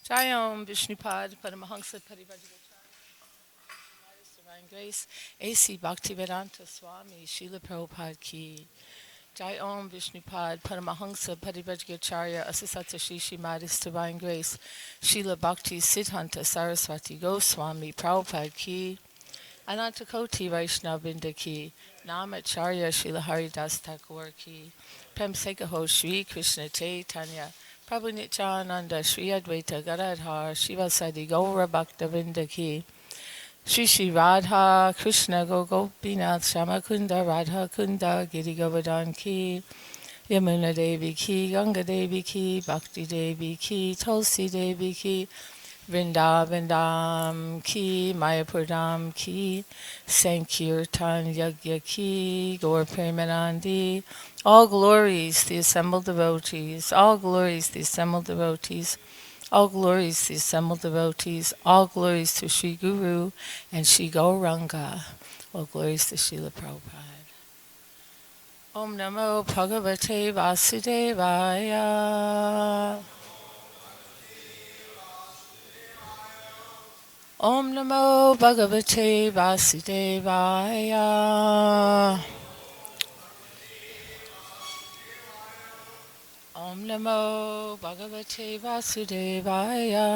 Jayom Vishnupad Paramahansa Parivajagacharya Divine Grace A.C. Bhaktivedanta Swami Srila Prabhupada Ki Jai Om Vishnupad Paramahansa Parivajagacharya Asasata Shishi Madhis Divine Grace Srila Bhakti Siddhanta Saraswati Goswami Prabhupada Ki Anantakoti Vaishnavinda Ki Namacharya Srila Haridas Thakur Ki Prem Sekaho Shri Krishna Chaitanya Prabhu Nityananda Shri Advaita Gadadhar Shivasadi Gaura Bhaktavinda Ki Shri Shri Radha Krishna Gopinath Shamakunda Radha Kunda Giri Govardhan Ki Yamuna Devi Ki Ganga Devi Ki Bhakti Devi Ki Tulsi Devi Ki Vrindavandam Ki Mayapurdam Ki Sankirtan Yagya Ki Gaur Premanandi. All glories the assembled devotees, all glories the assembled devotees, all glories the assembled devotees, all glories to Sri Guru and Sri Gauranga, all glories to Srila Prabhupada. Om Namo Bhagavate Vasudevaya. Om Namo Bhagavate Vasudevaya. Om Namo Bhagavate Vasudevaya.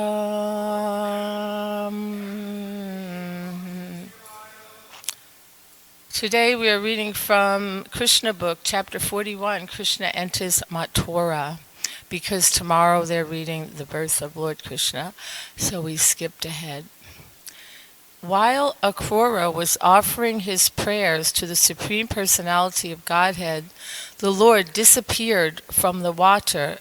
Today we are reading from Krishna book, chapter 41, Krishna enters Mathura, because tomorrow they're reading the birth of Lord Krishna, so we skipped ahead. While Akrura was offering his prayers to the Supreme Personality of Godhead, the Lord disappeared from the water,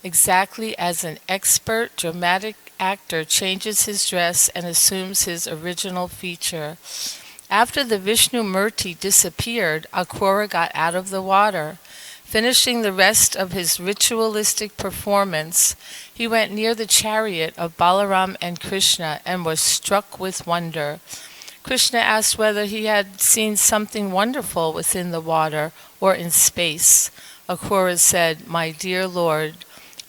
exactly as an expert dramatic actor changes his dress and assumes his original feature. After the Vishnu Murti disappeared, Akrura got out of the water. Finishing the rest of his ritualistic performance, he went near the chariot of Balaram and Krishna and was struck with wonder. Krishna asked whether he had seen something wonderful within the water or in space. Akrura said, "My dear Lord,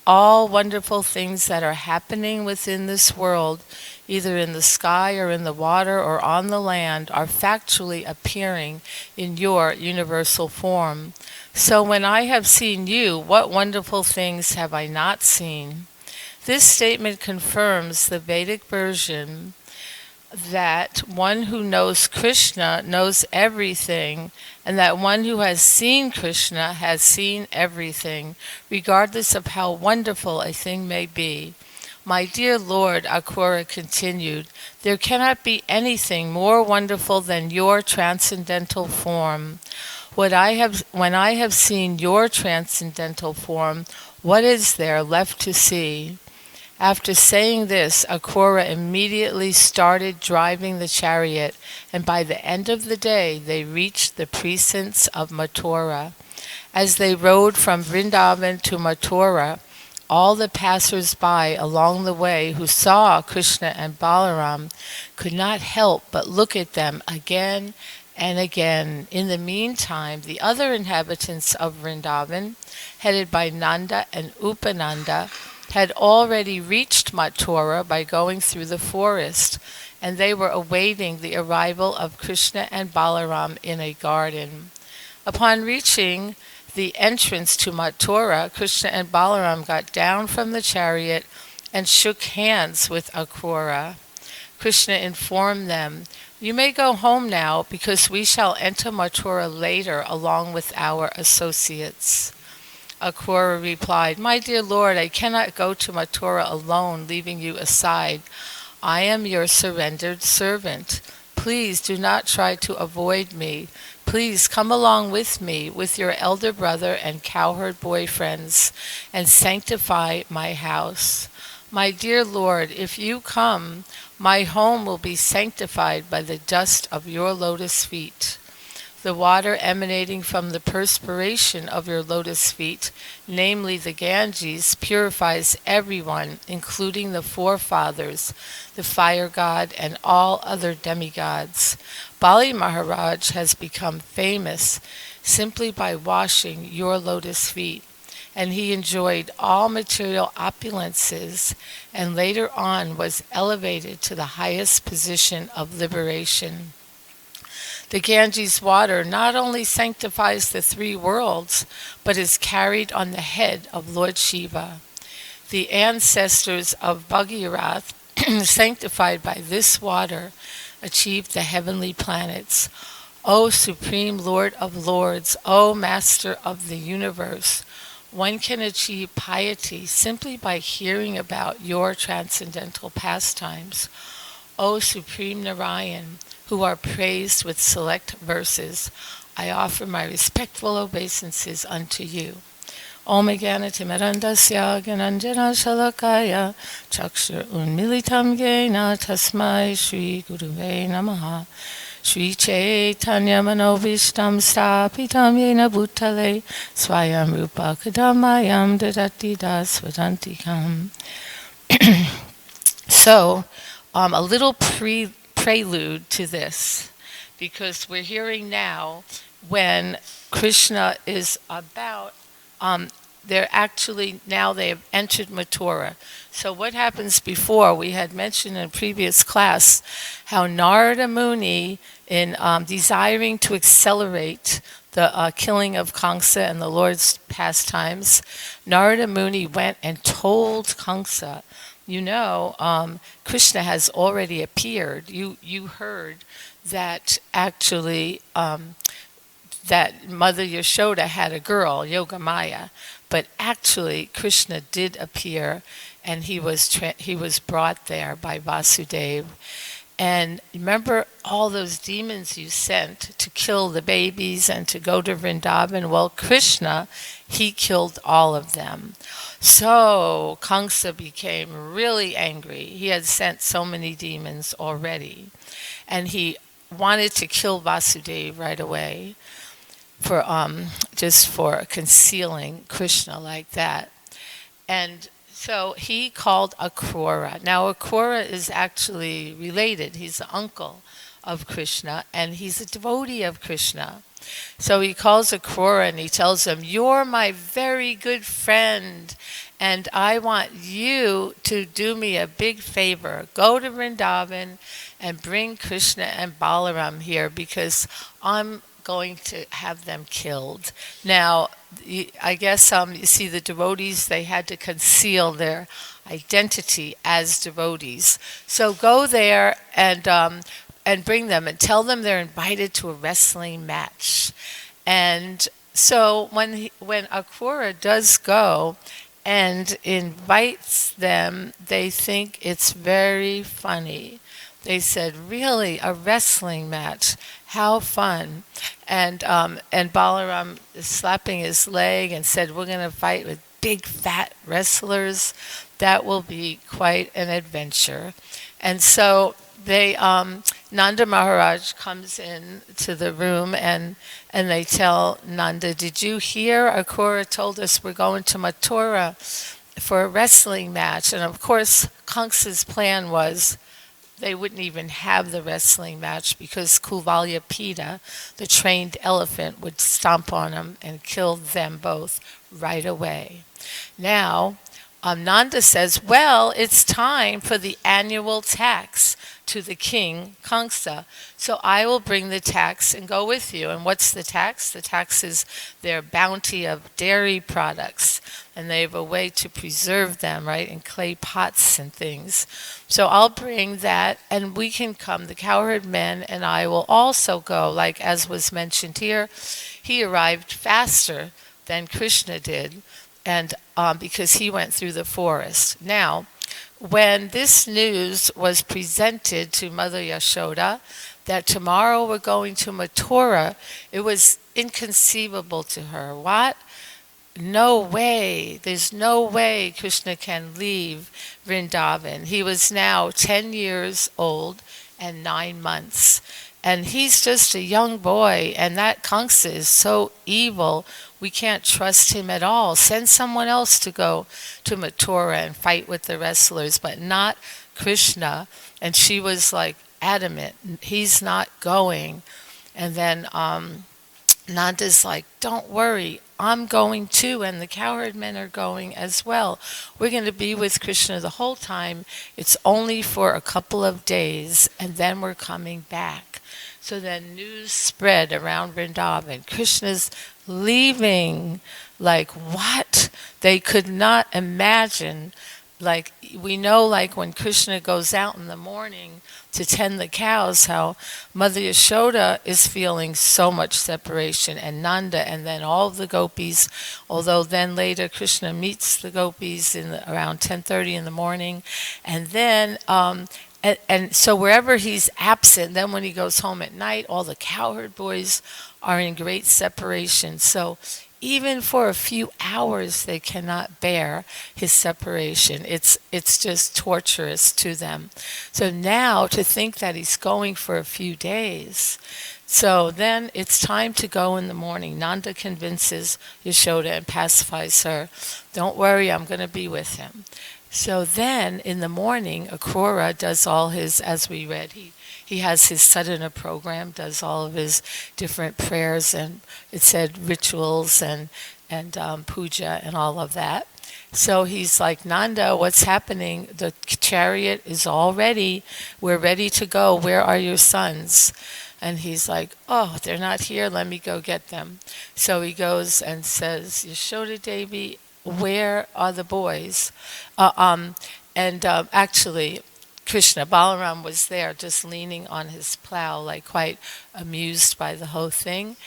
all wonderful things that are happening within this world, either in the sky or in the water or on the land, are factually appearing in your universal form. So when I have seen you, what wonderful things have I not seen?" This statement confirms the Vedic version that one who knows Krishna knows everything, and that one who has seen Krishna has seen everything, regardless of how wonderful a thing may be. "My dear Lord," Akrura continued, "there cannot be anything more wonderful than your transcendental form. When I have seen your transcendental form, what is there left to see?" After saying this, Akrura immediately started driving the chariot, and by the end of the day they reached the precincts of Mathura. As they rode from Vrindavan to Mathura, all the passers-by along the way who saw Krishna and Balaram could not help but look at them again and again. In the meantime, the other inhabitants of Vrindavan, headed by Nanda and Upananda, had already reached Mathura by going through the forest, and they were awaiting the arrival of Krishna and Balaram in a garden. Upon reaching the entrance to Mathura, Krishna and Balaram got down from the chariot and shook hands with Akrura. Krishna informed them, "You may go home now, because we shall enter Mathura later along with our associates." Akrura replied, "My dear Lord, I cannot go to Mathura alone, leaving you aside. I am your surrendered servant. Please do not try to avoid me. Please come along with me, with your elder brother and cowherd boyfriends, and sanctify my house. My dear Lord, if you come, my home will be sanctified by the dust of your lotus feet. The water emanating from the perspiration of your lotus feet, namely the Ganges, purifies everyone, including the forefathers, the fire god, and all other demigods. Bali Maharaj has become famous simply by washing your lotus feet. and he enjoyed all material opulences, and later on was elevated to the highest position of liberation. The Ganges water not only sanctifies the three worlds, but is carried on the head of Lord Shiva. The ancestors of Bhagirath, sanctified by this water, achieved the heavenly planets. O Supreme Lord of Lords, O Master of the universe, one can achieve piety simply by hearing about your transcendental pastimes. O Supreme Narayan, who are praised with select verses, I offer my respectful obeisances unto you. Om Timarandasya Gananjana Shalakaya Chakshur Unmilitam Gena Tasmai Shri Guruve Namaha Shri Chaitanya Manovishtam Stapitam Yena Bhutale Swayam Rupa Kadamayam Dadati Das Vadantikam. So, a little prelude to this, because we're hearing now when Krishna is about, they're actually, now they have entered Mathura. So what happens before, we had mentioned in a previous class how Narada Muni, in desiring to accelerate the killing of Kamsa and the Lord's pastimes, Narada Muni went and told Kamsa, you know, Krishna has already appeared. You heard that actually that Mother Yashoda had a girl, Yogamaya, but actually Krishna did appear, and he was brought there by Vasudeva. And remember all those demons you sent to kill the babies and to go to Vrindavan? Well, Krishna, he killed all of them. So Kamsa became really angry. He had sent so many demons already. And he wanted to kill Vasudeva right away for just for concealing Krishna like that. And so he called Akrura. Now Akrura is actually related. He's the uncle of Krishna, and he's a devotee of Krishna. So he calls Akrura and he tells him, you're my very good friend, and I want you to do me a big favor. Go to Vrindavan and bring Krishna and Balaram here, because I'm going to have them killed. Now, I guess you see the devotees, they had to conceal their identity as devotees. So go there and bring them and tell them they're invited to a wrestling match. And so when Akrura does go and invites them, they think it's very funny. They said, really, a wrestling match? How fun. And Balaram is slapping his leg and said, we're going to fight with big fat wrestlers. That will be quite an adventure. And so they, Nanda Maharaj comes in to the room and they tell Nanda, did you hear? Akrura told us we're going to Mathura for a wrestling match. And of course, Kamsa's plan was they wouldn't even have the wrestling match, because Kuvalyapita, the trained elephant, would stomp on them and kill them both right away. Now, Nanda says, well, it's time for the annual tax to the king, Kamsa. So I will bring the tax and go with you. And what's the tax? The tax is their bounty of dairy products. And they have a way to preserve them, right, in clay pots and things. So I'll bring that, and we can come. The cowherd men and I will also go, like as was mentioned here. He arrived faster than Krishna did, and because he went through the forest. Now, when this news was presented to Mother Yashoda, that tomorrow we're going to Mathura, it was inconceivable to her. What? No way. There's no way Krishna can leave Vrindavan. He was now 10 years old and 9 months. And he's just a young boy, and that Kamsa is so evil, we can't trust him at all. Send someone else to go to Mathura and fight with the wrestlers, but not Krishna. And she was like adamant, he's not going. And then Nanda's like, don't worry, I'm going too, and the cowherd men are going as well. We're going to be with Krishna the whole time. It's only for a couple of days, and then we're coming back. So then news spread around Vrindavan. Krishna's leaving. Like, what? They could not imagine. Like, we know, like, when Krishna goes out in the morning to tend the cows, how Mother Yashoda is feeling so much separation, and Nanda, and then all of the gopis. Although then later Krishna meets the gopis around 10:30 in the morning, and then and so wherever he's absent, then when he goes home at night, all the cowherd boys are in great separation. So even for a few hours, they cannot bear his separation. It's just torturous to them. So now to think that he's going for a few days. So then it's time to go in the morning. Nanda convinces Yashoda and pacifies her. Don't worry, I'm going to be with him. So then in the morning, Akrura does all his, as we read, he has his sadhana program, does all of his different prayers, and it said rituals and puja and all of that. So he's like, Nanda, what's happening? The chariot is all ready. We're ready to go. Where are your sons? And he's like, oh, they're not here. Let me go get them. So he goes and says, Yashoda Devi, where are the boys? Actually, Krishna, Balaram was there just leaning on his plow, like quite amused by the whole thing.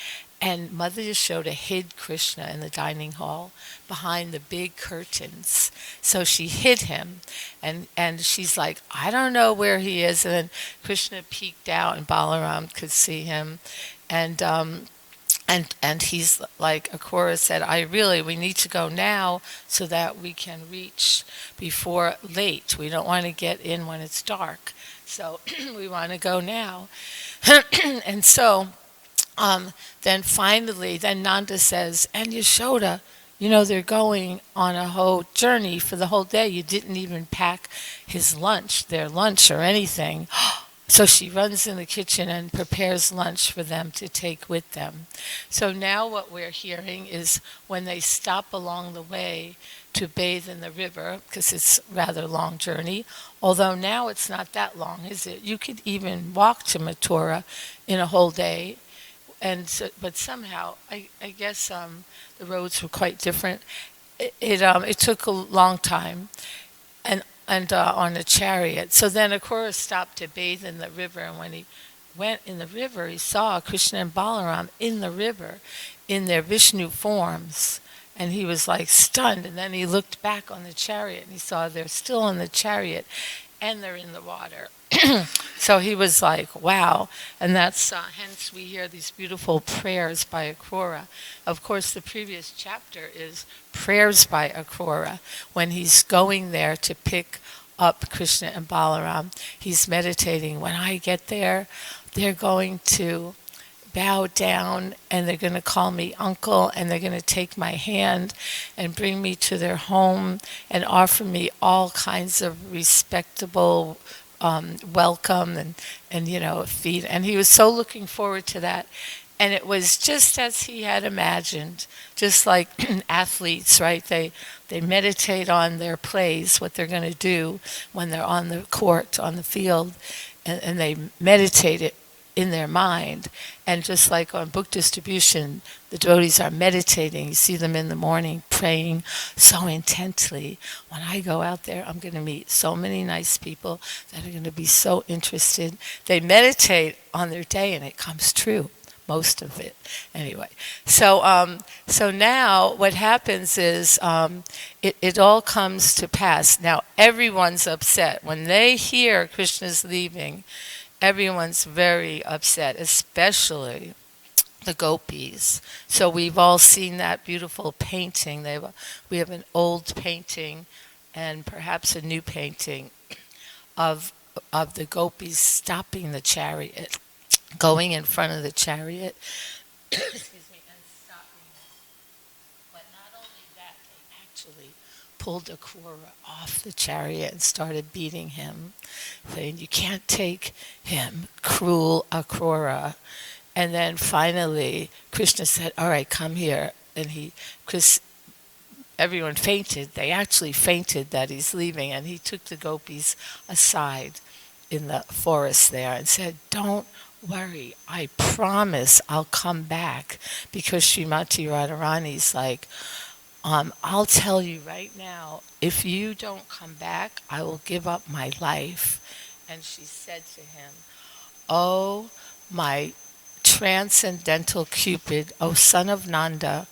And Mother Yashoda hid Krishna in the dining hall behind the big curtains. So she hid him. And she's like, I don't know where he is. And then Krishna peeked out and Balaram could see him. And he's like, Akrura said, we need to go now so that we can reach before late. We don't want to get in when it's dark. So we want to go now. And so then finally, then Nanda says, and Yashoda, they're going on a whole journey for the whole day. You didn't even pack their lunch or anything. So she runs in the kitchen and prepares lunch for them to take with them. So now what we're hearing is when they stop along the way to bathe in the river, because it's a rather long journey, although now it's not that long, is it? You could even walk to Mathura in a whole day. But somehow, I guess the roads were quite different. It took a long time. And on a chariot. So then Akrura stopped to bathe in the river, and when he went in the river, he saw Krishna and Balaram in the river in their Vishnu forms, and he was like stunned. And then he looked back on the chariot, and he saw they're still in the chariot, and they're in the water. So he was like, wow. And that's hence we hear these beautiful prayers by Akrura. Of course, the previous chapter is prayers by Akrura. When he's going there to pick up Krishna and Balaram, he's meditating. When I get there, they're going to bow down and they're going to call me uncle, and they're going to take my hand and bring me to their home and offer me all kinds of respectable welcome and feed. And he was so looking forward to that. And it was just as he had imagined, just like athletes, right? They meditate on their plays, what they're going to do when they're on the court, on the field, and they meditate it in their mind. And just like on book distribution, the devotees are meditating. You see them in the morning praying so intently. When I go out there, I'm going to meet so many nice people that are going to be so interested. They meditate on their day, and it comes true. Most of it, anyway. So now what happens is it all comes to pass. Now everyone's upset when they hear Krishna's leaving. Everyone's very upset, especially the gopis. So we've all seen that beautiful painting. We have an old painting and perhaps a new painting of the gopis stopping the chariot, going in front of the chariot, excuse me, and stopping it. But not only that, they actually pulled Akrura off the chariot and started beating him, saying, you can't take him, cruel Akrura. And then finally, Krishna said, all right, come here. and because everyone fainted. They actually fainted that he's leaving, and he took the gopis aside in the forest there and said, "Don't worry, I promise I'll come back." Because Srimati Radharani's like, I'll tell you right now, if you don't come back, I will give up my life. And she said to him, "Oh, my transcendental Cupid, O son of Nanda,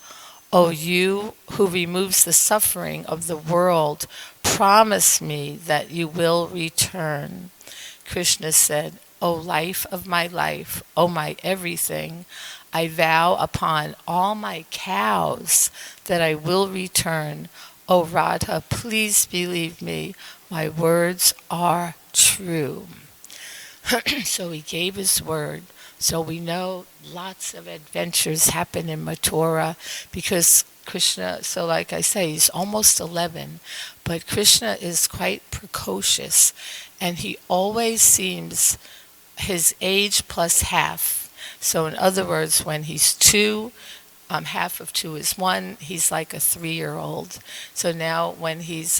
O you who removes the suffering of the world, promise me that you will return." Krishna said, "O life of my life, O my everything, I vow upon all my cows that I will return. O Radha, please believe me, my words are true." So he gave his word. So we know lots of adventures happen in Mathura because Krishna, so like I say, he's almost 11, but Krishna is quite precocious, and he always seems his age plus half. So in other words, when he's 2, half of 2 is 1. He's like a 3-year-old. So now when he's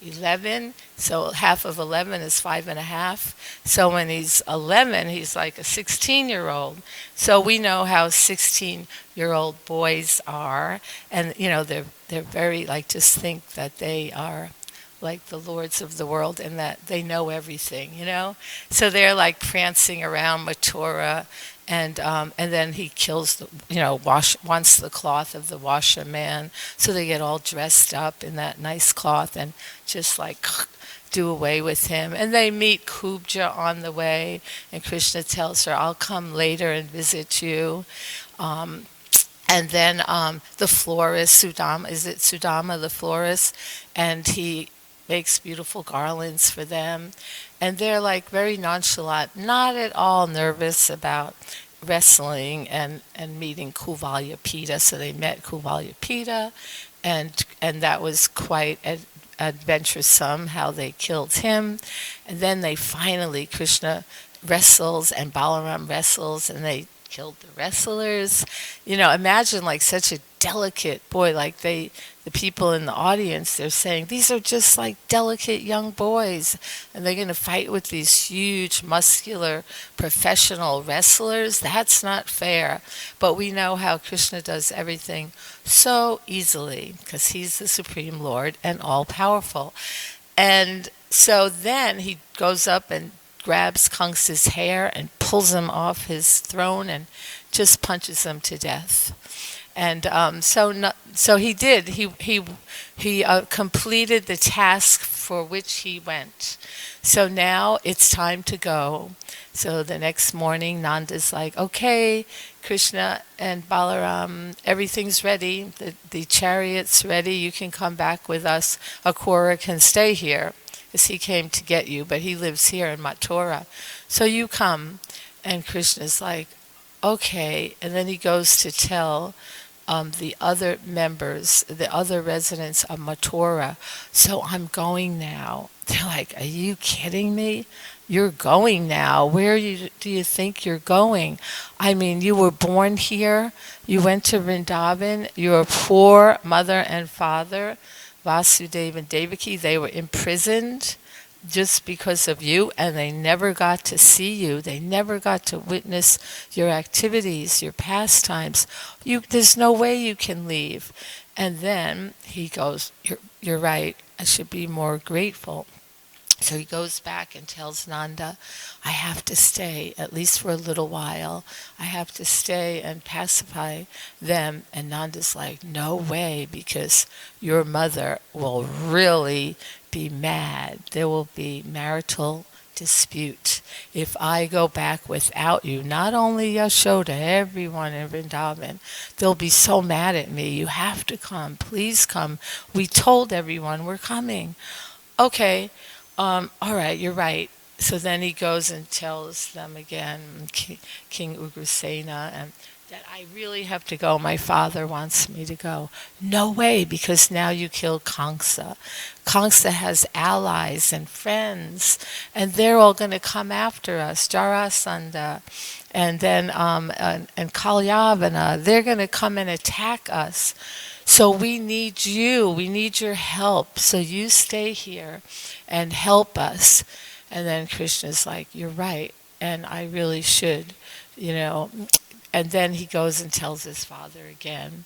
11, so half of 11 is 5.5. So when he's 11, he's like a 16-year-old. So we know how 16-year-old boys are, and they're very like, just think that they are like the lords of the world and that they know everything. So they're like prancing around Mathura, and then he kills wants the cloth of the washerman. So they get all dressed up in that nice cloth and just like do away with him. And they meet Kubja on the way, and Krishna tells her, "I'll come later and visit you." And then the florist, Sudama, is it Sudama the florist? And he makes beautiful garlands for them. And they're like very nonchalant, not at all nervous about wrestling and meeting Kuvalyapita. So they met Kuvalyapita, and that was quite adventuresome how they killed him. And then they finally, Krishna wrestles and Balaram wrestles, and they killed the wrestlers. Imagine like such a delicate boy, like the people in the audience, they're saying, these are just like delicate young boys, and they're going to fight with these huge, muscular, professional wrestlers. That's not fair. But we know how Krishna does everything so easily, because he's the Supreme Lord and all-powerful. And so then he goes up and grabs Kamsa's hair and pulls him off his throne and just punches him to death. And so he did. He completed the task for which he went. So now it's time to go. So the next morning, Nanda's like, "Okay, Krishna and Balaram, everything's ready. The chariot's ready. You can come back with us. Akrura can stay here, because he came to get you, but he lives here in Mathura. So you come." And Krishna's like, "Okay." And then he goes to tell the other members, the other residents of Mathura, "So I'm going now." They're like, "Are you kidding me? You're going now? Where do you think you're going? I mean, you were born here. You went to Vrindavan. Your poor mother and father, Vasudeva and Devaki, they were imprisoned just because of you, and they never got to see you. They never got to witness your activities, your pastimes. There's no way you can leave." And then he goes, you're right, I should be more grateful. So he goes back and tells Nanda, "I have to stay, at least for a little while. I have to stay and pacify them." And Nanda's like, "No way, because your mother will really be mad. There will be marital dispute if I go back without you. Not only Yashoda, everyone in Vrindavan. They'll be so mad at me. You have to come. Please come. We told everyone we're coming." "Okay. All right, you're right." So then he goes and tells them again, King Ugrasena, and that I really have to go. My father wants me to go. No way, because now you killed Kangsa. Kangsa has allies and friends, and they're all going to come after us. Jarasandha, and then and Kalyavana, they're going to come and attack us. So we need you. We need your help. So you stay here and help us. And then Krishna's like, you're right, and I really should, you know. And then he goes and tells his father again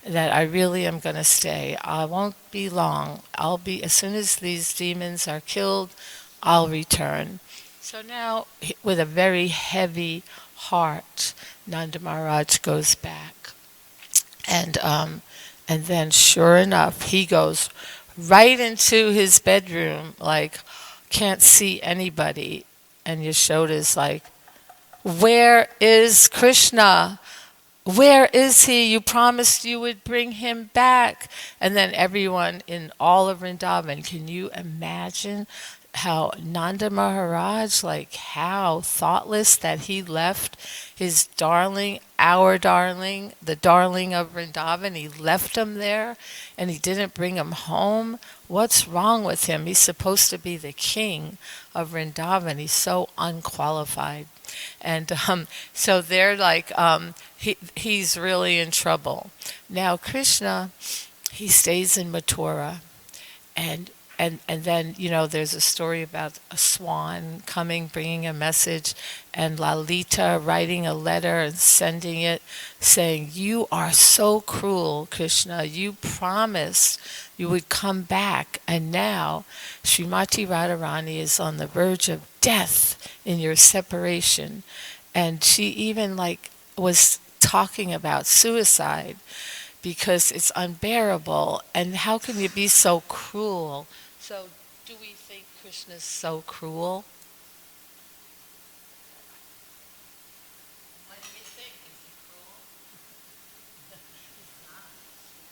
that I really am going to stay. I won't be long. I'll be, as soon as these demons are killed, I'll return. So now, with a very heavy heart, Nanda Maharaj goes back. And, um, and then, sure enough, he goes right into his bedroom, like, can't see anybody. And Yashoda's like, where is Krishna? Where is he? You promised you would bring him back. And then everyone in all of Vrindavan, can you imagine how Nanda Maharaj, like how thoughtless that he left his darling, our darling, the darling of Vrindavan, he left him there and he didn't bring him home? What's wrong with him? He's supposed to be the king of Vrindavan. He's so unqualified. And so they're like, he's really in trouble. Now Krishna, he stays in Mathura, and and then, you know, there's a story about a swan coming, bringing a message, and Lalita writing a letter and sending it, saying, "You are so cruel, Krishna. You promised you would come back, and now Srimati Radharani is on the verge of death in your separation." And she even like was talking about suicide because it's unbearable. And how can you be so cruel? So, do we think Krishna's so cruel? What do you think? Is he cruel? He's not.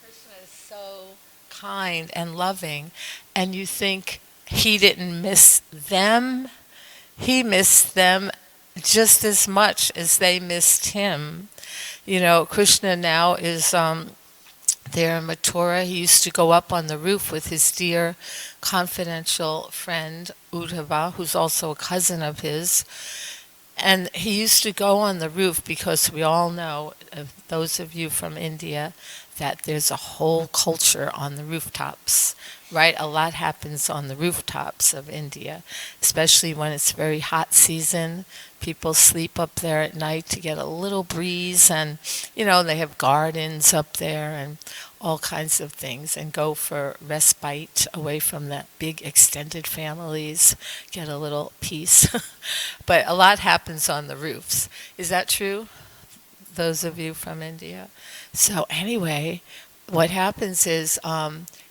Krishna is so kind and loving, and you think he didn't miss them? He missed them just as much as they missed him. You know, Krishna now is there in Mathura. He used to go up on the roof with his dear confidential friend Uddhava, who's also a cousin of his. And he used to go on the roof because we all know, those of you from India, that there's a whole culture on the rooftops, right? A lot happens on the rooftops of India, especially when it's very hot season. People sleep up there at night to get a little breeze, and, you know, they have gardens up there and all kinds of things, and go for respite away from the big extended families, get a little peace. But a lot happens on the roofs. Is that true? Those of you from India? So anyway, what happens is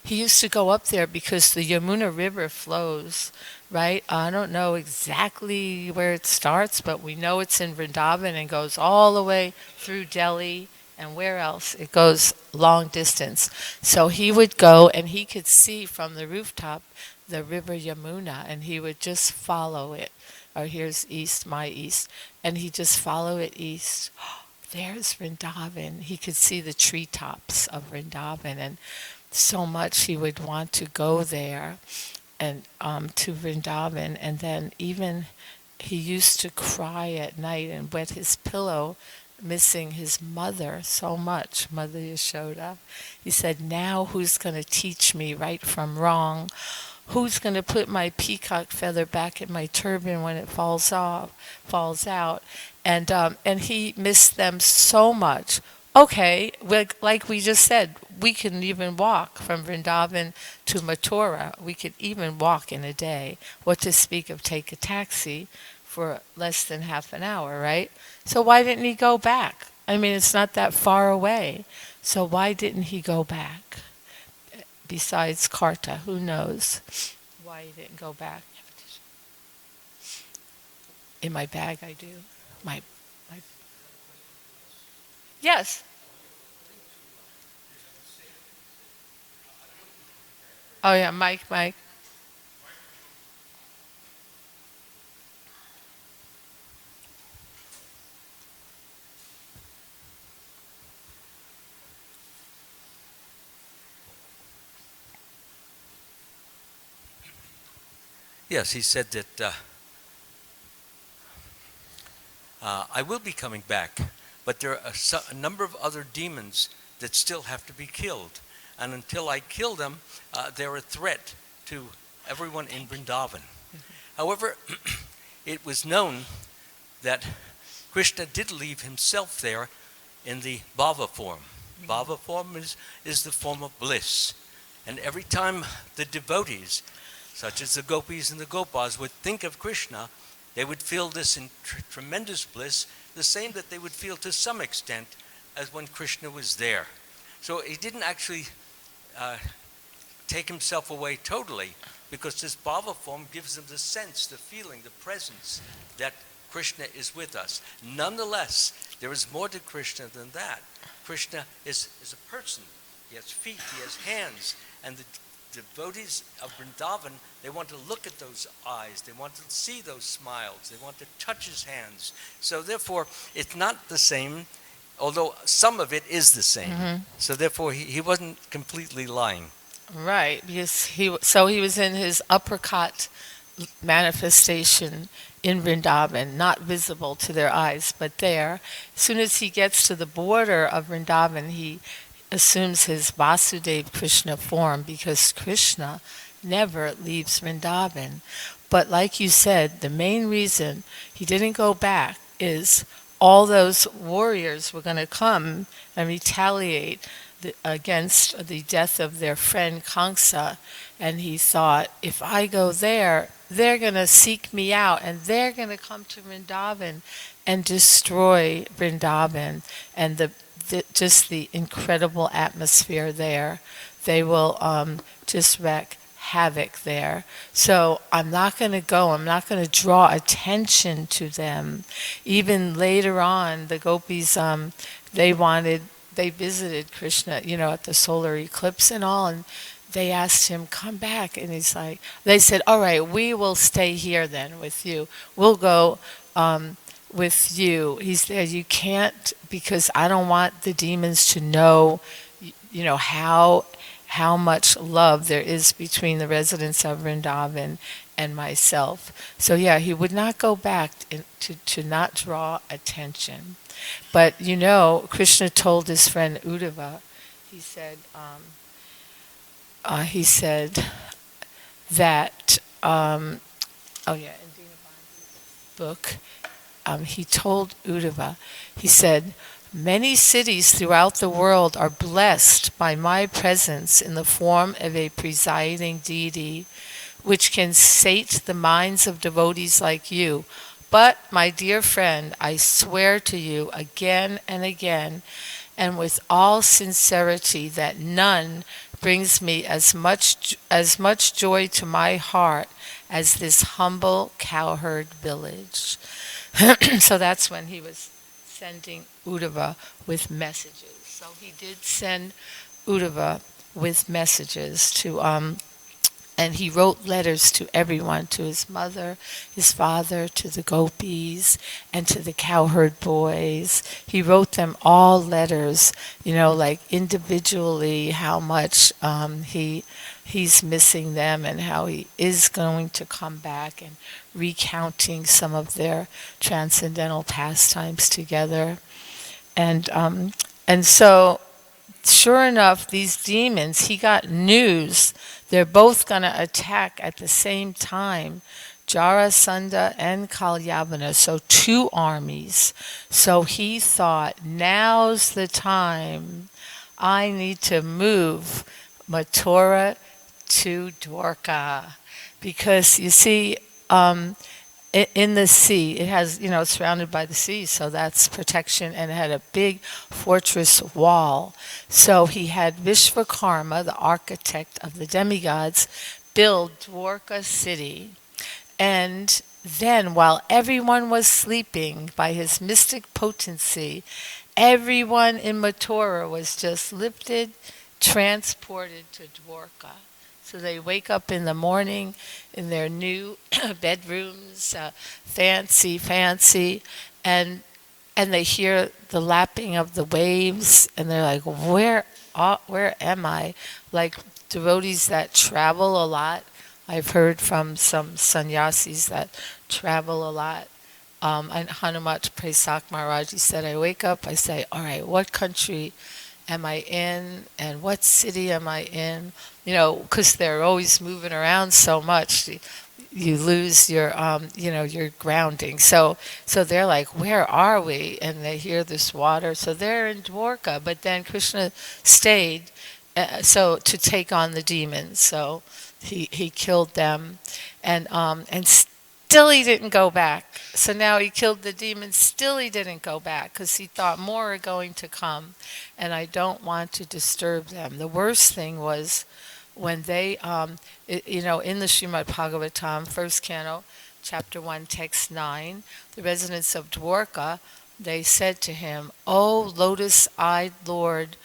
he used to go up there because the Yamuna River flows, right? I don't know exactly where it starts, but we know it's in Vrindavan and goes all the way through Delhi. And where else? It goes long distance. So he would go and he could see from the rooftop the river Yamuna, and he would just follow it. Or here's east, my east. And he just follow it east. There's Vrindavan. He could see the treetops of Vrindavan, and so much he would want to go there and to Vrindavan. And then even he used to cry at night and wet his pillow, missing his mother so much, Mother Yashoda. He said, now who's going to teach me right from wrong? Who's going to put my peacock feather back in my turban when it falls out? And he missed them so much. Okay, like we just said, we can even walk from Vrindavan to Mathura. We could even walk in a day. What to speak of take a taxi for less than half an hour, right? So why didn't he go back? I mean, it's not that far away. So why didn't he go back? Besides Karta, who knows why he didn't go back? In my bag, I do. My. Yes. Oh yeah, Mike. Yes, he said that I will be coming back, but there are a number of other demons that still have to be killed. And until I kill them, they're a threat to everyone in Vrindavan. However, it was known that Krishna did leave himself there in the bhava form. Bhava form is the form of bliss. And every time the devotees, such as the gopis and the gopas, would think of Krishna, they would feel this in tremendous bliss, the same that they would feel to some extent as when Krishna was there. So he didn't actually take himself away totally, because this bhava form gives them the sense, the feeling, the presence that Krishna is with us. Nonetheless, there is more to Krishna than that. Krishna is a person. He has feet, he has hands, and the devotees of Vrindavan, they want to look at those eyes, they want to see those smiles, they want to touch his hands. So therefore, it's not the same, although some of it is the same. Mm-hmm. So therefore, he wasn't completely lying. Right, because he was in his uppercut manifestation in Vrindavan, not visible to their eyes, but there. As soon as he gets to the border of Vrindavan, he assumes his Vasudeva Krishna form, because Krishna never leaves Vrindavan. But like you said, the main reason he didn't go back is all those warriors were going to come and retaliate against the death of their friend Kamsa, and he thought, if I go there, they're going to seek me out, and they're going to come to Vrindavan and destroy Vrindavan and just the incredible atmosphere there. They will just wreak havoc there. So I'm not going to go. I'm not going to draw attention to them. Even later on, the gopis, they visited Krishna, at the solar eclipse and all, and they asked him, come back. And they said, all right, we will stay here then with you. We'll go with you. He said, you can't, because I don't want the demons to know, how much love there is between the residents of Vrindavan and myself. So yeah, he would not go back to not draw attention. But Krishna told his friend Uddhava, he said that, in Dina Bandhu's book, he told Uddhava, he said, many cities throughout the world are blessed by my presence in the form of a presiding deity, which can sate the minds of devotees like you. But, my dear friend, I swear to you again and again, and with all sincerity, that none brings me as much joy to my heart as this humble cowherd village. So that's when he was sending Uddhava with messages. So he did send Uddhava with messages to and he wrote letters to everyone, to his mother, his father, to the gopis, and to the cowherd boys. He wrote them all letters, like individually, how much he's missing them and how he is going to come back, and recounting some of their transcendental pastimes together. And so, sure enough, these demons, he got news. They're both going to attack at the same time, Jarasandha and Kalyavana, so two armies. So he thought, now's the time. I need to move Mathura to Dwarka. Because, you see, in the sea, it has, it's surrounded by the sea, so that's protection, and it had a big fortress wall. So he had Vishvakarma, the architect of the demigods, build Dwarka city. And then, while everyone was sleeping, by his mystic potency, everyone in Mathura was just lifted, transported to Dwarka. So they wake up in the morning in their new bedrooms, fancy, and they hear the lapping of the waves, and they're like, where am I? Like devotees that travel a lot, I've heard from some sannyasis that travel a lot. And Hanumat Presak Maharaj, he said, I wake up, I say, all right, what country am I in and what city am I in? You know, because they're always moving around so much, you lose your, your grounding. So they're like, where are we? And they hear this water. So they're in Dwarka, but then Krishna stayed, so to take on the demons. So he killed them, and still he didn't go back. So now he killed the demons. Still he didn't go back because he thought more are going to come, and I don't want to disturb them. The worst thing was when they, in the Srimad Bhagavatam, first canto, chapter 1, text 9, the residents of Dwarka, they said to him, O lotus-eyed Lord,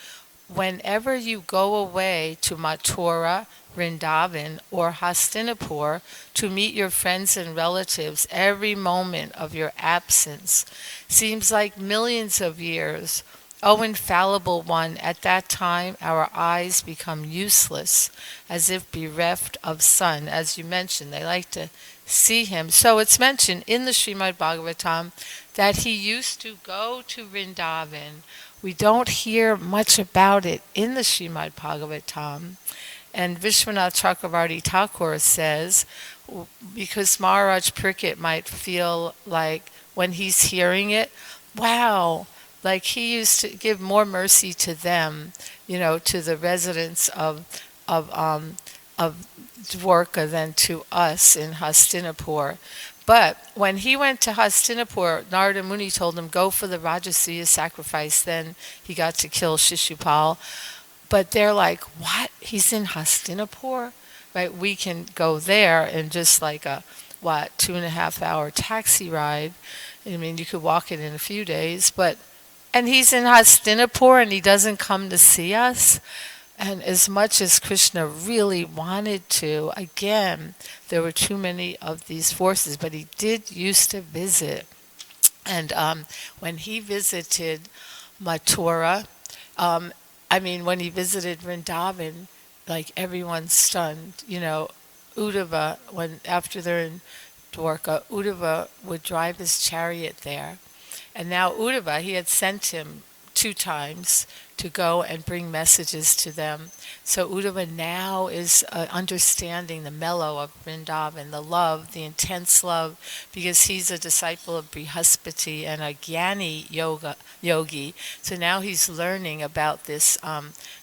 whenever you go away to Mathura, Vrindavan, or Hastinapur to meet your friends and relatives, every moment of your absence seems like millions of years. O infallible one, at that time our eyes become useless, as if bereft of sun. As you mentioned, they like to see him. So it's mentioned in the Srimad Bhagavatam that he used to go to Vrindavan. We don't hear much about it in the Srimad Bhagavatam. And Vishwanath Chakravarti Thakur says, because Maharaj Parikshit might feel like when he's hearing it, wow, like he used to give more mercy to them, to the residents of Dwarka than to us in Hastinapur. But when he went to Hastinapur, Narada Muni told him, go for the Rajasuya sacrifice. Then he got to kill Shishupal. But they're like, what? He's in Hastinapur? Right? We can go there in just like a, 2.5 hour taxi ride. I mean, you could walk it in a few days. And he's in Hastinapur and he doesn't come to see us? And as much as Krishna really wanted to, again, there were too many of these forces, but he did used to visit. And when he visited Mathura, when he visited Vrindavan, like everyone's stunned. Uddhava, after they're in Dwarka, Uddhava would drive his chariot there. And now Uddhava, he had sent him 2 times to go and bring messages to them. So Uddhava now is understanding the mellow of Vrindavan, the love, the intense love, because he's a disciple of Brihaspati and a Jnani yogi. So now he's learning about this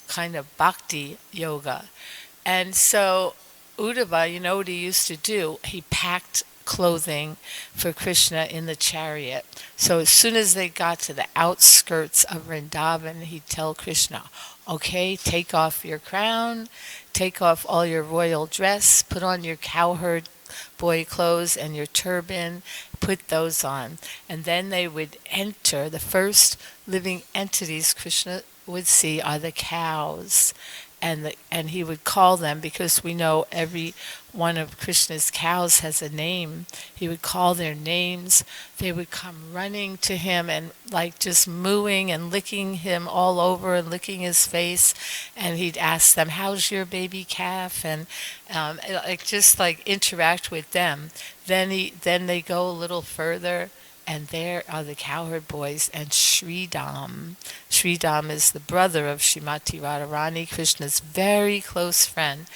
kind of bhakti yoga. And so Uddhava, you know what he used to do? He packed clothing for Krishna in the chariot. So as soon as they got to the outskirts of Vrindavan, he'd tell Krishna, okay, take off your crown, take off all your royal dress, put on your cowherd boy clothes and your turban, put those on. And then they would enter, the first living entities Krishna would see are the cows. And he would call them, because we know every one of Krishna's cows has a name. He would call their names. They would come running to him and like just mooing and licking him all over and licking his face. And he'd ask them, how's your baby calf? And just interact with them. Then they go a little further. And there are the cowherd boys and Sridham. Sridham is the brother of Srimati Radharani, Krishna's very close friend.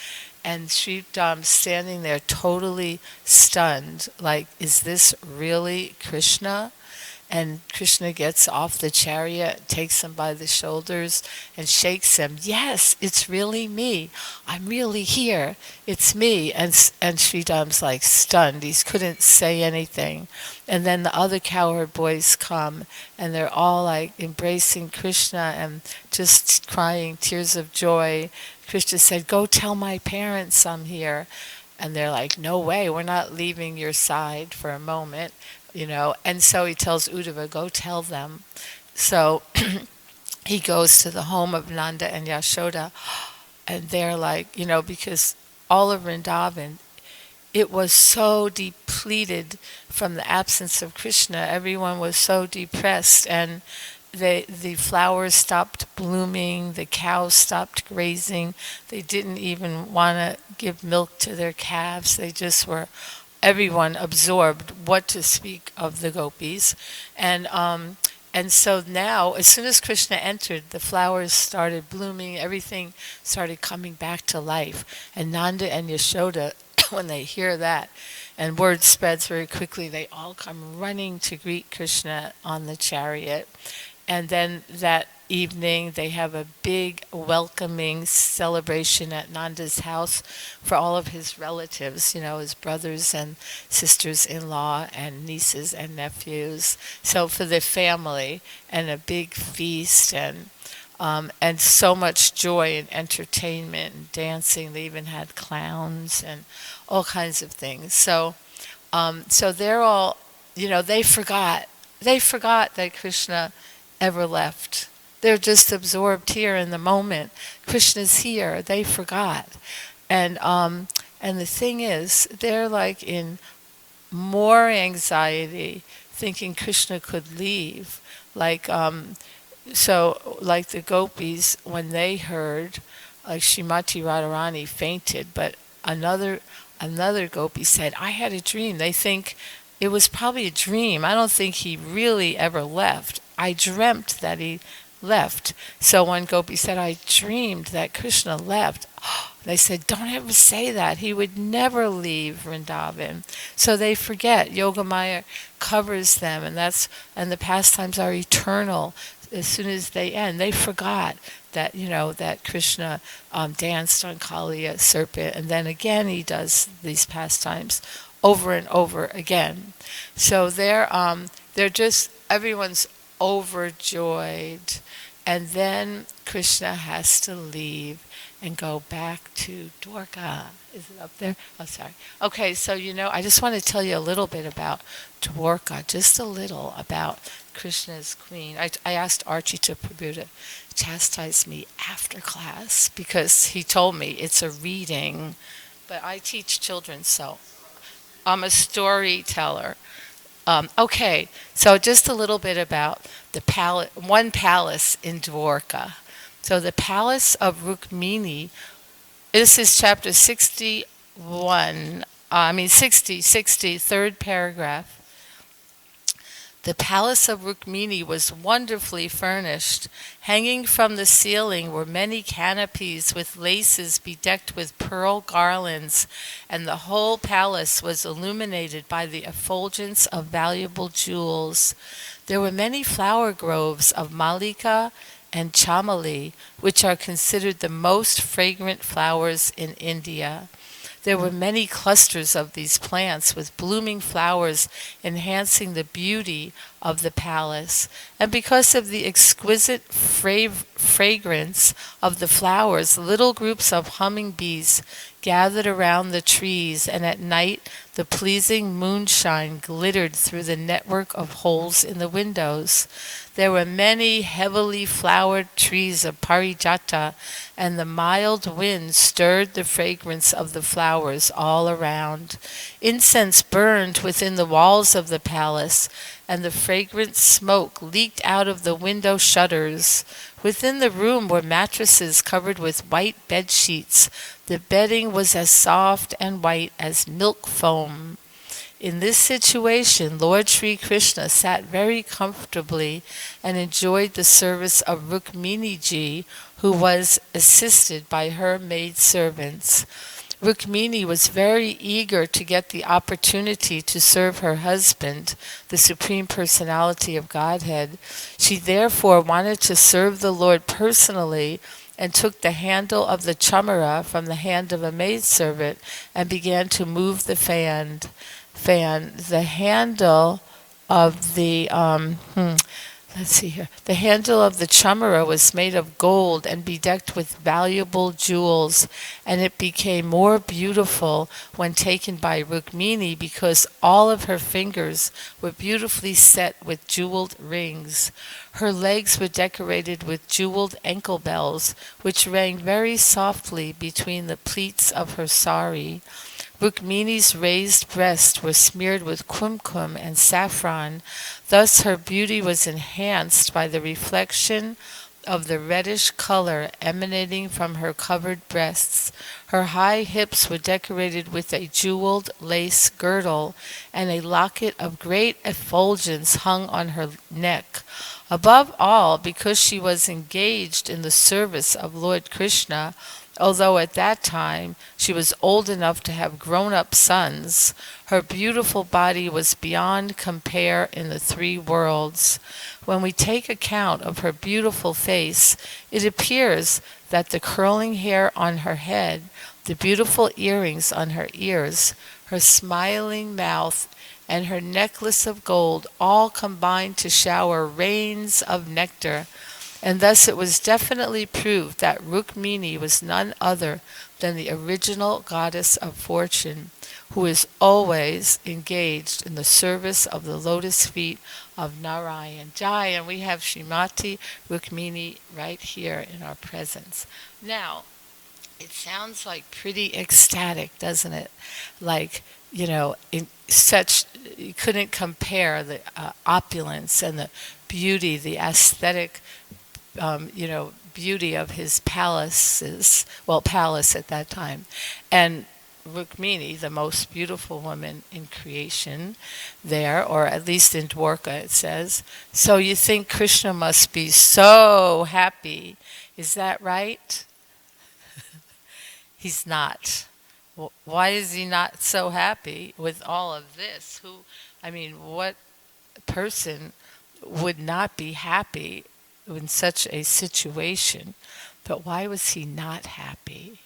And Sridham standing there totally stunned, like, is this really Krishna? And Krishna gets off the chariot, takes him by the shoulders, and shakes him. Yes, it's really me. I'm really here. It's me. And Sridham's like stunned. He couldn't say anything. And then the other cowherd boys come, and they're all like embracing Krishna and just crying tears of joy. Krishna said, go tell my parents I'm here. And they're like, no way, we're not leaving your side for a moment. And so he tells Uddhava, go tell them. So he goes to the home of Nanda and Yashoda, and they're like, because all of Vrindavan, it was so depleted from the absence of Krishna. Everyone was so depressed, and the flowers stopped blooming, the cows stopped grazing. They didn't even want to give milk to their calves. They just were, everyone absorbed, what to speak of the gopis. And so now, as soon as Krishna entered, the flowers started blooming, everything started coming back to life. And Nanda and Yashoda, when they hear that, and word spreads very quickly, they all come running to greet Krishna on the chariot. And then that evening, they have a big welcoming celebration at Nanda's house for all of his relatives, his brothers and sisters-in-law and nieces and nephews. So for the family, and a big feast, and so much joy and entertainment and dancing. They even had clowns and all kinds of things. So they're all, they forgot. They forgot that Krishna ever left. They're just absorbed here in the moment. Krishna's here. They forgot. And the thing is, they're like in more anxiety, thinking Krishna could leave. Like the gopis, when they heard, like Srimati Radharani fainted, but another gopi said, I had a dream. They think it was probably a dream. I don't think he really ever left. I dreamt that he left. So one gopi said, I dreamed that Krishna left. They said, don't ever say that. He would never leave Vrindavan. So they forget. Yogamaya covers them, and the pastimes are eternal. As soon as they end, they forgot that that Krishna danced on Kaliya serpent, and then again he does these pastimes over and over again. So they're just, everyone's overjoyed, and then Krishna has to leave and go back to Dwarka. Is it up there? Oh, sorry. Okay, so I just want to tell you a little bit about Dwarka, just a little about Krishna's queen. I asked Archie to Prabhu to chastise me after class because he told me it's a reading, but I teach children, so I'm a storyteller. Okay, so just a little bit about the one palace in Dwarka. So the palace of Rukmini, this is chapter 61, 60, third paragraph. The palace of Rukmini was wonderfully furnished. Hanging from the ceiling were many canopies with laces bedecked with pearl garlands, and the whole palace was illuminated by the effulgence of valuable jewels. There were many flower groves of Malika and Chamali, which are considered the most fragrant flowers in India. There were many clusters of these plants with blooming flowers enhancing the beauty of the palace. And because of the exquisite fragrance of the flowers, little groups of humming bees gathered around the trees, and at night the pleasing moonshine glittered through the network of holes in the windows. There were many heavily flowered trees of parijata, and the mild wind stirred the fragrance of the flowers all around. Incense burned within the walls of the palace, and the fragrant smoke leaked out of the window shutters. Within the room were mattresses covered with white bed sheets. The bedding was as soft and white as milk foam. In this situation, Lord Sri Krishna sat very comfortably and enjoyed the service of Rukmini ji, who was assisted by her maidservants. Rukmini was very eager to get the opportunity to serve her husband, the Supreme Personality of Godhead. She therefore wanted to serve the Lord personally and took the handle of the chamara from the hand of a maidservant and began to move the fan. The handle of the the handle of the chamara was made of gold and bedecked with valuable jewels, and it became more beautiful when taken by Rukmini because all of her fingers were beautifully set with jeweled rings. Her legs were decorated with jeweled ankle bells, which rang very softly between the pleats of her sari. Rukmini's raised breasts were smeared with kumkum and saffron. Thus her beauty was enhanced by the reflection of the reddish color emanating from her covered breasts. Her high hips were decorated with a jeweled lace girdle, and a locket of great effulgence hung on her neck. Above all, because she was engaged in the service of Lord Krishna, although at that time she was old enough to have grown-up sons, her beautiful body was beyond compare in the three worlds. When we take account of her beautiful face, it appears that the curling hair on her head, the beautiful earrings on her ears, her smiling mouth, and her necklace of gold all combined to shower rains of nectar, and thus it was definitely proved that Rukmini was none other than the original goddess of fortune, who is always engaged in the service of the lotus feet of Narayan Jai. And we have Srimati Rukmini right here in our presence. Now, it sounds like pretty ecstatic, doesn't it? Like, in such, you couldn't compare the opulence and the beauty, the aesthetic, beauty of his palaces, palace at that time. And Rukmini, the most beautiful woman in creation there, or at least in Dwarka it says. So you think Krishna must be so happy. Is that right? He's not. Why is he not so happy with all of this? What person would not be happy in such a situation? But why was he not happy?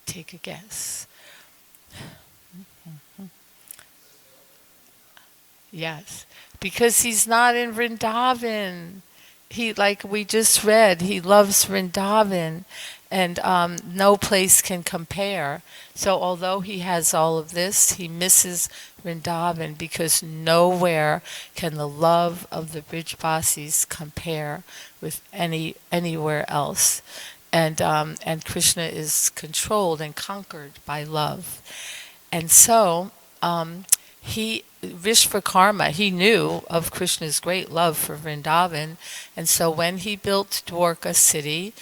Take a guess. Yes, because he's not in Vrindavan. He, like we just read, he loves Vrindavan, and no place can compare. So although he has all of this, he misses Vrindavan because nowhere can the love of the Brijvasis compare with anywhere else. And Krishna is controlled and conquered by love. And so Vishvakarma, he knew of Krishna's great love for Vrindavan, and so when he built Dwarka city,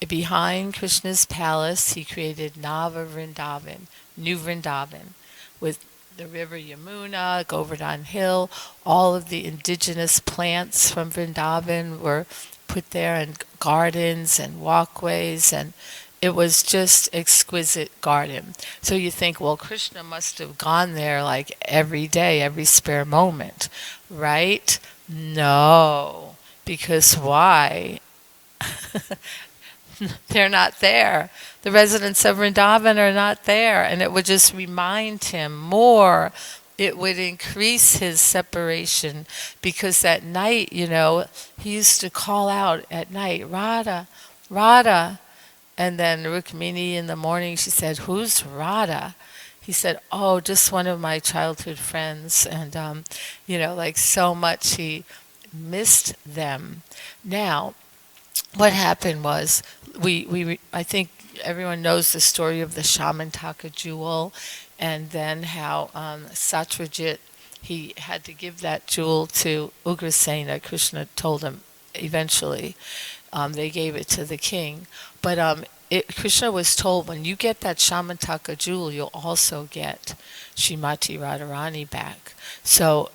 behind Krishna's palace, he created Nava Vrindavan, New Vrindavan, with the river Yamuna, Govardhan Hill, all of the indigenous plants from Vrindavan were put there, and gardens and walkways, and it was just exquisite garden. So you think, well, Krishna must have gone there like every day, every spare moment, right? No, because why? They're not there. The residents of Vrindavan are not there, and it would just remind him more. It would increase his separation, because at night, he used to call out at night, Radha, Radha. And then Rukmini in the morning, she said, who's Radha? He said, oh, just one of my childhood friends. And, like so much he missed them. Now, what happened was, I think everyone knows the story of the Shamantaka jewel, and then how Satyajit, he had to give that jewel to Ugrasena. Krishna told him eventually. They gave it to the king. But Krishna was told, when you get that Shamantaka jewel, you'll also get Srimati Radharani back. So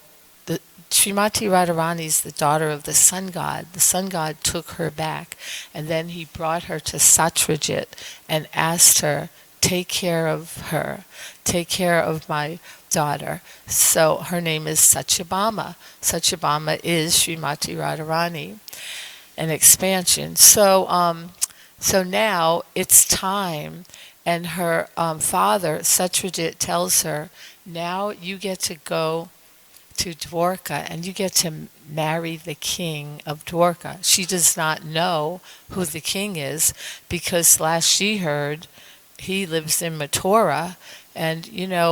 Srimati Radharani is the daughter of the sun god. The sun god took her back, and then he brought her to Satyajit and asked her, take care of her, take care of my daughter. So her name is Satyabhama. Satyabhama is Srimati Radharani. An expansion. So now it's time, and her father, Satyajit, tells her, now you get to go to Dwarka, and you get to marry the king of Dwarka. She does not know who the king is, because last she heard, he lives in Mathura, and,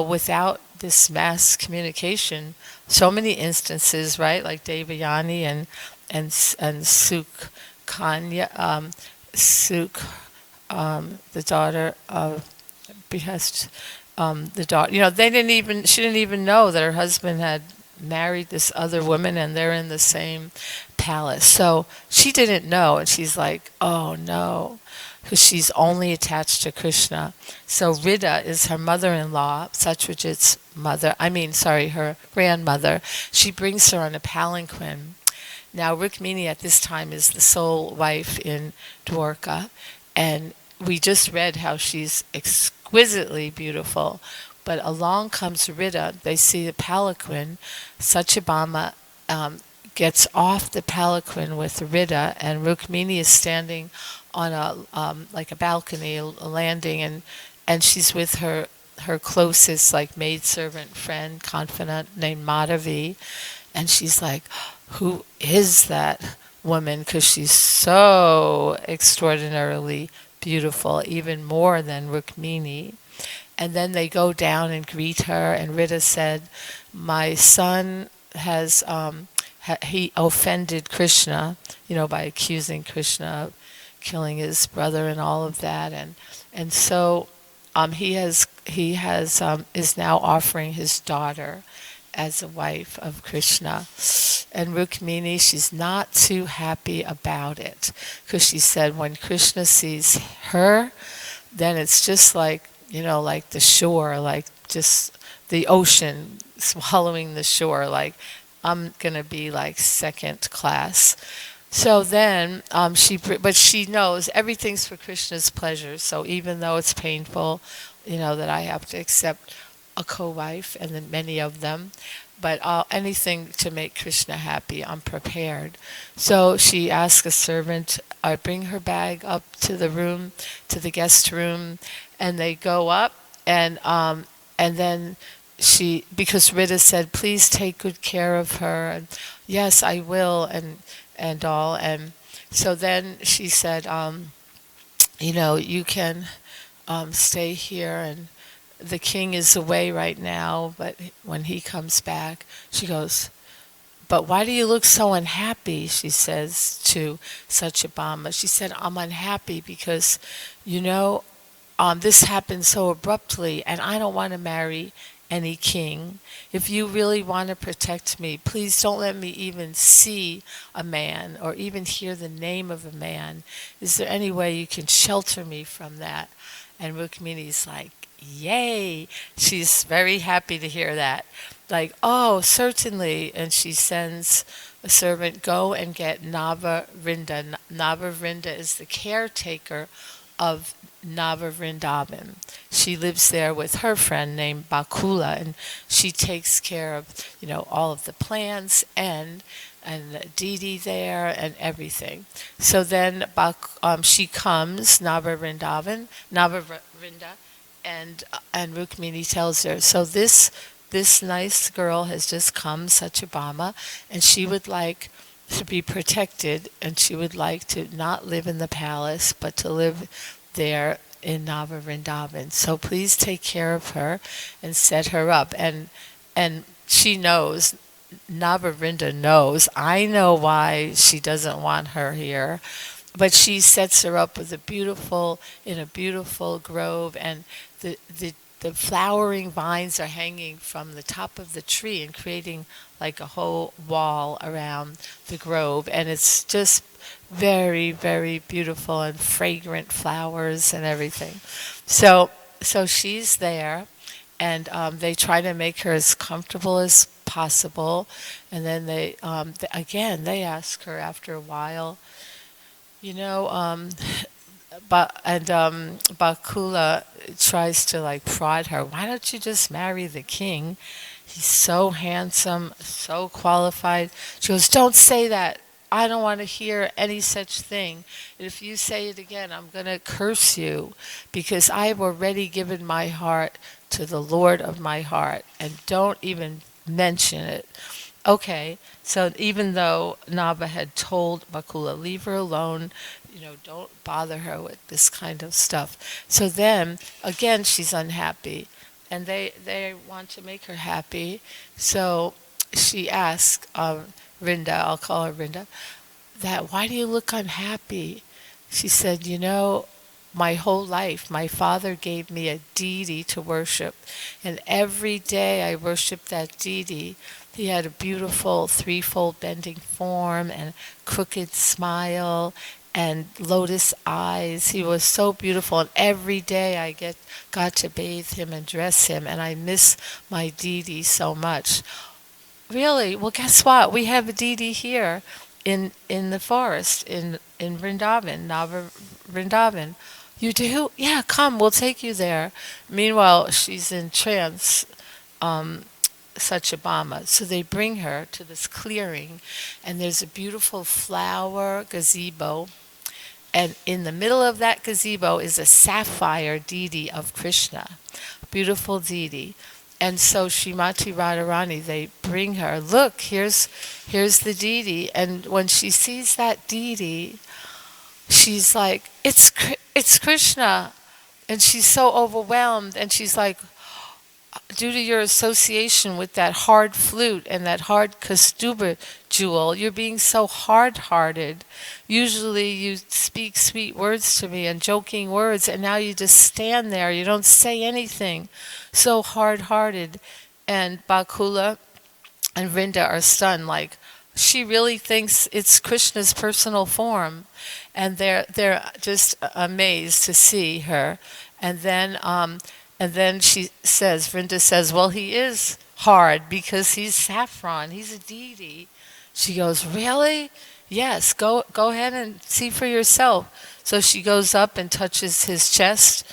without this mass communication, so many instances, right, like Devayani and Sukhanya, the daughter of Behest, the daughter. They didn't even. She didn't even know that her husband had married this other woman, and they're in the same palace. So she didn't know, and she's like, "Oh no," because she's only attached to Krishna. So Rita is her mother-in-law, Satyajit's mother. I mean, sorry, her grandmother. She brings her on a palanquin. Now, Rukmini at this time is the sole wife in Dwarka, and we just read how she's exquisitely beautiful. But along comes Rita. They see the palanquin. Satyabhama gets off the palanquin with Rita, and Rukmini is standing on like a balcony, a landing, and she's with her closest like maidservant friend, confidant named Madhavi, and she's like, who is that woman? Because she's so extraordinarily beautiful, even more than Rukmini. And then they go down and greet her, and Rita said, my son has, he offended Krishna, by accusing Krishna of killing his brother and all of that. And so he has is now offering his daughter as a wife of Krishna. And Rukmini, she's not too happy about it, because she said when Krishna sees her, then it's just like, like the shore, like just the ocean swallowing the shore, like I'm going to be like second class. So then but she knows everything's for Krishna's pleasure. So even though it's painful, that I have to accept a co-wife, and then many of them, but anything to make Krishna happy, I'm prepared. So she asked a servant, I bring her bag up to the room, to the guest room, and they go up, and then because Rita said, please take good care of her, and yes, I will, and all, and so then she said, you can stay here, and the king is away right now, but when he comes back, she goes, but why do you look so unhappy? She says to Satyabhama. She said, I'm unhappy because, this happened so abruptly, and I don't want to marry any king. If you really want to protect me, please don't let me even see a man or even hear the name of a man. Is there any way you can shelter me from that? And Rukmini's like, yay! She's very happy to hear that. Like, oh, certainly. And she sends a servant, go and get Navavrinda. Navavrinda is the caretaker of Navavrindavan. She lives there with her friend named Bakula, and she takes care of, all of the plants and Didi there and everything. So then she comes, Navavrinda, and Rukmini tells her, so this nice girl has just come, Satyabhama, and she would like to be protected, and she would like to not live in the palace, but to live there in Navavrindavan. So please take care of her and set her up. And she knows, Navavrinda knows, I know why she doesn't want her here. But she sets her up with in a beautiful grove, and the flowering vines are hanging from the top of the tree and creating like a whole wall around the grove. And it's just very, very beautiful, and fragrant flowers and everything. So she's there, and they try to make her as comfortable as possible. And then they ask her after a while, Bakula tries to like prod her. Why don't you just marry the king? He's so handsome, so qualified. She goes, don't say that. I don't want to hear any such thing. If you say it again, I'm going to curse you, because I have already given my heart to the Lord of my heart, and don't even mention it. Okay, so even though Naba had told Bakula, leave her alone, don't bother her with this kind of stuff. So then, again, she's unhappy, and they want to make her happy. So she asks Rinda, I'll call her Rinda, that why do you look unhappy? She said, my whole life, my father gave me a deity to worship. And every day I worshiped that deity. He had a beautiful threefold bending form and crooked smile and lotus eyes. He was so beautiful. And every day got to bathe him and dress him. And I miss my deity so much. Really? Well, guess what? We have a deity here in the forest in Vrindavan, Nava Vrindavan. You do? Yeah, come. We'll take you there. Meanwhile, she's in trance, Satyabhama. So they bring her to this clearing, and there's a beautiful flower gazebo. And in the middle of that gazebo is a sapphire deity of Krishna, beautiful deity. And so Srimati Radharani, they bring her. Look, here's the deity. And when she sees that deity, she's like, it's Krishna. And she's so overwhelmed. And she's like, due to your association with that hard flute and that hard kastuba jewel, you're being so hard-hearted. Usually you speak sweet words to me and joking words, and now you just stand there. You don't say anything. So hard-hearted. And Bakula and Vrinda are stunned, like, she really thinks it's Krishna's personal form. And they're just amazed to see her. And then she says, Vrinda says, well, he is hard because he's saffron. He's a deity. She goes, really? Yes, go ahead and see for yourself. So she goes up and touches his chest.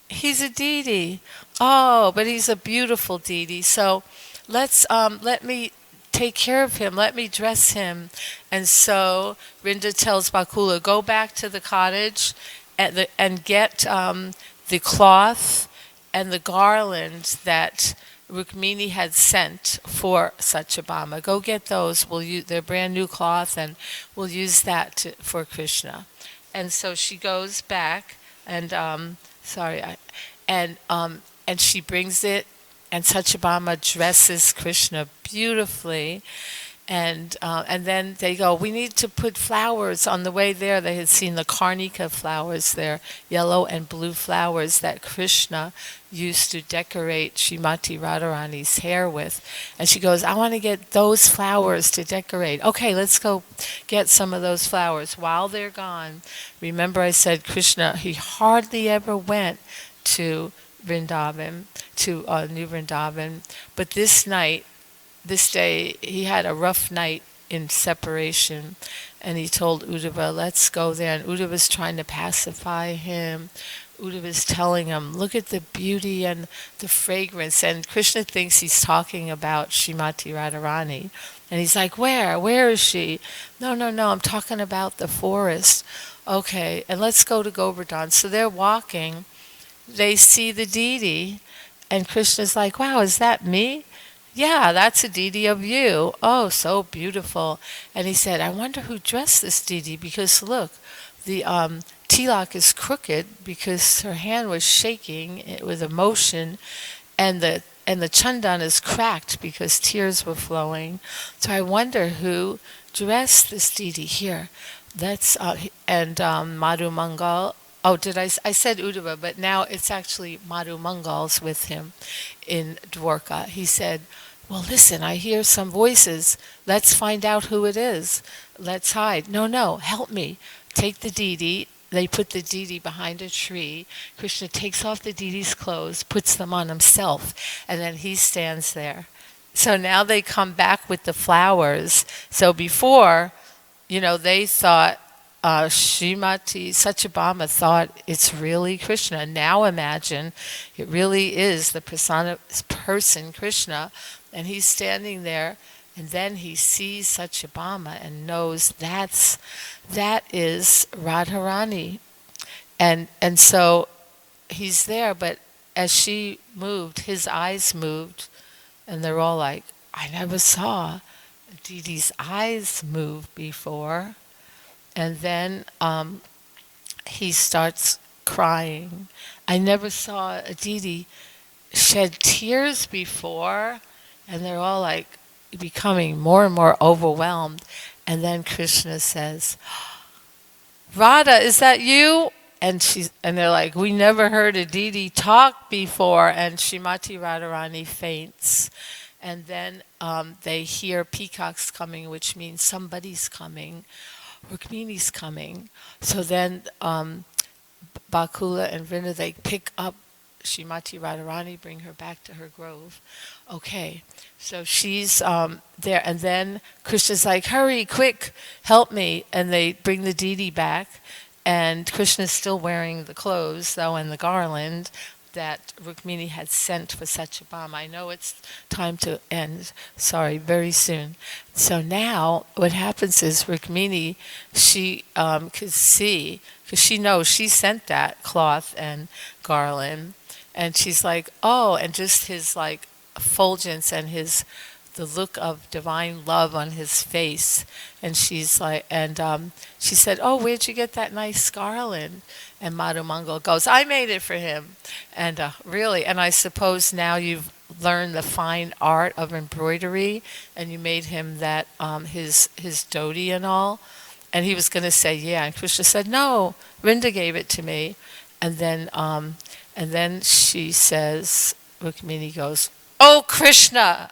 He's a deity. Oh, but he's a beautiful deity. So let me take care of him. Let me dress him. And so Vrinda tells Bakula, go back to the cottage and get the cloth and the garland that Rukmini had sent for Satyabhama. Go get those. We'll use their brand new cloth, and we'll use that for Krishna. And so she goes back, and and she brings it, and Satyabhama dresses Krishna beautifully. And then they go, we need to put flowers on the way there. They had seen the Karnika flowers there, yellow and blue flowers that Krishna used to decorate Srimati Radharani's hair with. And she goes, I want to get those flowers to decorate. Okay, let's go get some of those flowers. While they're gone, remember I said Krishna, he hardly ever went to Vrindavan, to New Vrindavan. But this day, he had a rough night in separation, and he told Uddhava, let's go there. And Uddhava's trying to pacify him. Uddhava's telling him, look at the beauty and the fragrance. And Krishna thinks he's talking about Srimati Radharani. And he's like, where is she? No, I'm talking about the forest. Okay, and let's go to Govardhan. So they're walking. They see the deity, and Krishna's like, wow, is that me? Yeah, that's a deity of you. Oh, so beautiful. And he said, I wonder who dressed this deity, because look, the tilak is crooked because her hand was shaking with emotion, and the chandan is cracked because tears were flowing. So I wonder who dressed this deity here. That's Madhu Mangal. Oh, I said Uddhava, but now it's actually Madhu Mangal's with him in Dwarka. He said, well, listen, I hear some voices. Let's find out who it is. Let's hide. No, help me. Take the deity. They put the deity behind a tree. Krishna takes off the deity's clothes, puts them on himself, and then he stands there. So now they come back with the flowers. So before, they thought, Srimati Satyabhama thought it's really Krishna. Now imagine it really is the person Krishna, and he's standing there, and then he sees Satyabhama and knows that is Radharani, and so he's there. But as she moved, his eyes moved, and they're all like, I never saw Didi's eyes move before. And then he starts crying. I never saw a deity shed tears before. And they're all like becoming more and more overwhelmed. And then Krishna says, Radha, is that you? and they're like, we never heard a Didi talk before, and Shrimati Radharani faints. And then they hear peacocks coming, which means somebody's coming. Rukmini's coming. So then Bakula and Vrinda, they pick up Shrimati Radharani, bring her back to her grove. Okay, so she's there, and then Krishna's like, hurry, quick, help me. And they bring the Didi back, and Krishna's still wearing the clothes, though, and the garland that Rukmini had sent for Satyabhama. I know it's time to end, sorry, very soon. So now what happens is Rukmini, she could see, because she knows she sent that cloth and garland, and she's like, oh, and just his like effulgence and his the look of divine love on his face. And she's like, and she said, oh, where'd you get that nice garland? And Madhu Mangal goes, I made it for him. And really, and I suppose now you've learned the fine art of embroidery, and you made him that his dhoti and all. And he was going to say, yeah. And Krishna said, no, Rinda gave it to me. And then she says, Rukmini goes, oh, Krishna!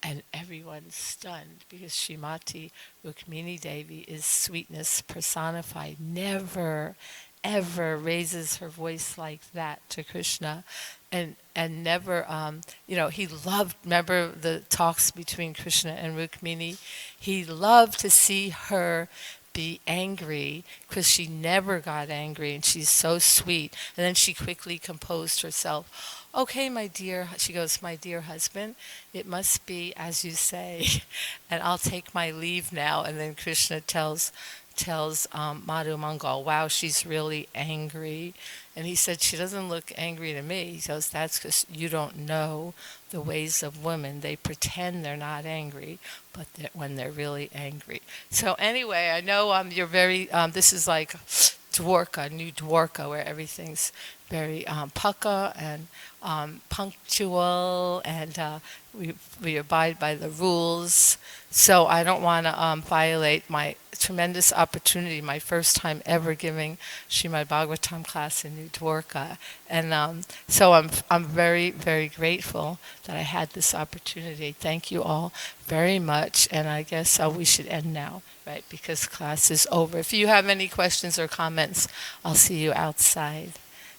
And everyone's stunned because Shrimati Rukmini Devi is sweetness personified. Never, ever raises her voice like that to Krishna. And never, he loved, remember the talks between Krishna and Rukmini? He loved to see her be angry because she never got angry and she's so sweet. And then she quickly composed herself. Okay, my dear, she goes, my dear husband, it must be as you say, and I'll take my leave now. And then Krishna tells Madhu Mangal, wow, she's really angry. And he said, she doesn't look angry to me. He goes, that's because you don't know the ways of women. They pretend they're not angry, but when they're really angry. So anyway, I know you're very, this is like Dwarka, New Dwarka, where everything's very pukka and punctual, and we abide by the rules. So I don't want to violate my tremendous opportunity, my first time ever giving Srimad Bhagavatam class in New Dwarka. And so I'm very, very grateful that I had this opportunity. Thank you all very much. And I guess we should end now, right? Because class is over. If you have any questions or comments, I'll see you outside.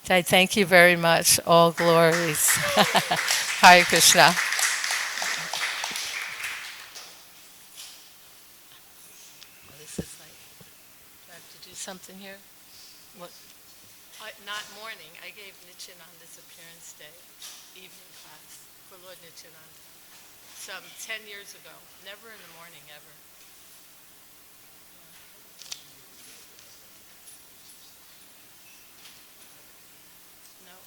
I thank you very much. All glories. Hare Krishna. This is like, do I have to do something here? What? Not morning. I gave Nityananda's appearance day, evening class for Lord Nityananda. Some 10 years ago. Never in the morning, ever. No.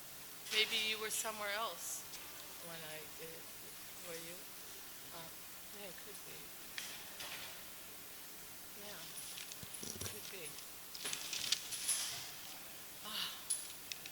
Maybe you were somewhere else when I did it. Were you? Yeah, it could be. Yeah, could be.